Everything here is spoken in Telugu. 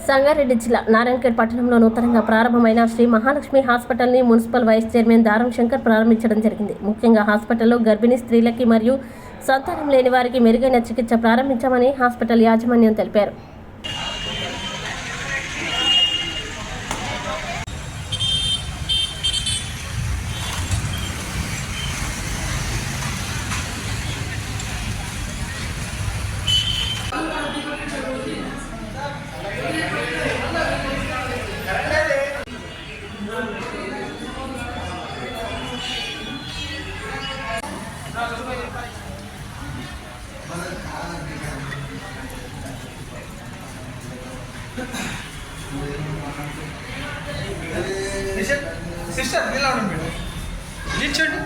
సంగారెడ్డి జిల్లా నారాయణఖేడ్ పట్టణంలో నూతనంగా ప్రారంభమైన శ్రీ మహాలక్ష్మి హాస్పిటల్ని మున్సిపల్ వైస్ చైర్మన్ దారం శంకర్ ప్రారంభించడం జరిగింది. ముఖ్యంగా హాస్పిటల్లో గర్భిణీ స్త్రీలకి మరియు సంతానం లేని వారికి మెరుగైన చికిత్స ప్రారంభించామని హాస్పిటల్ యాజమాన్యం తెలిపారు. సిస్టర్ ఇలా ఉండండి మేడం, నిల్చోండి.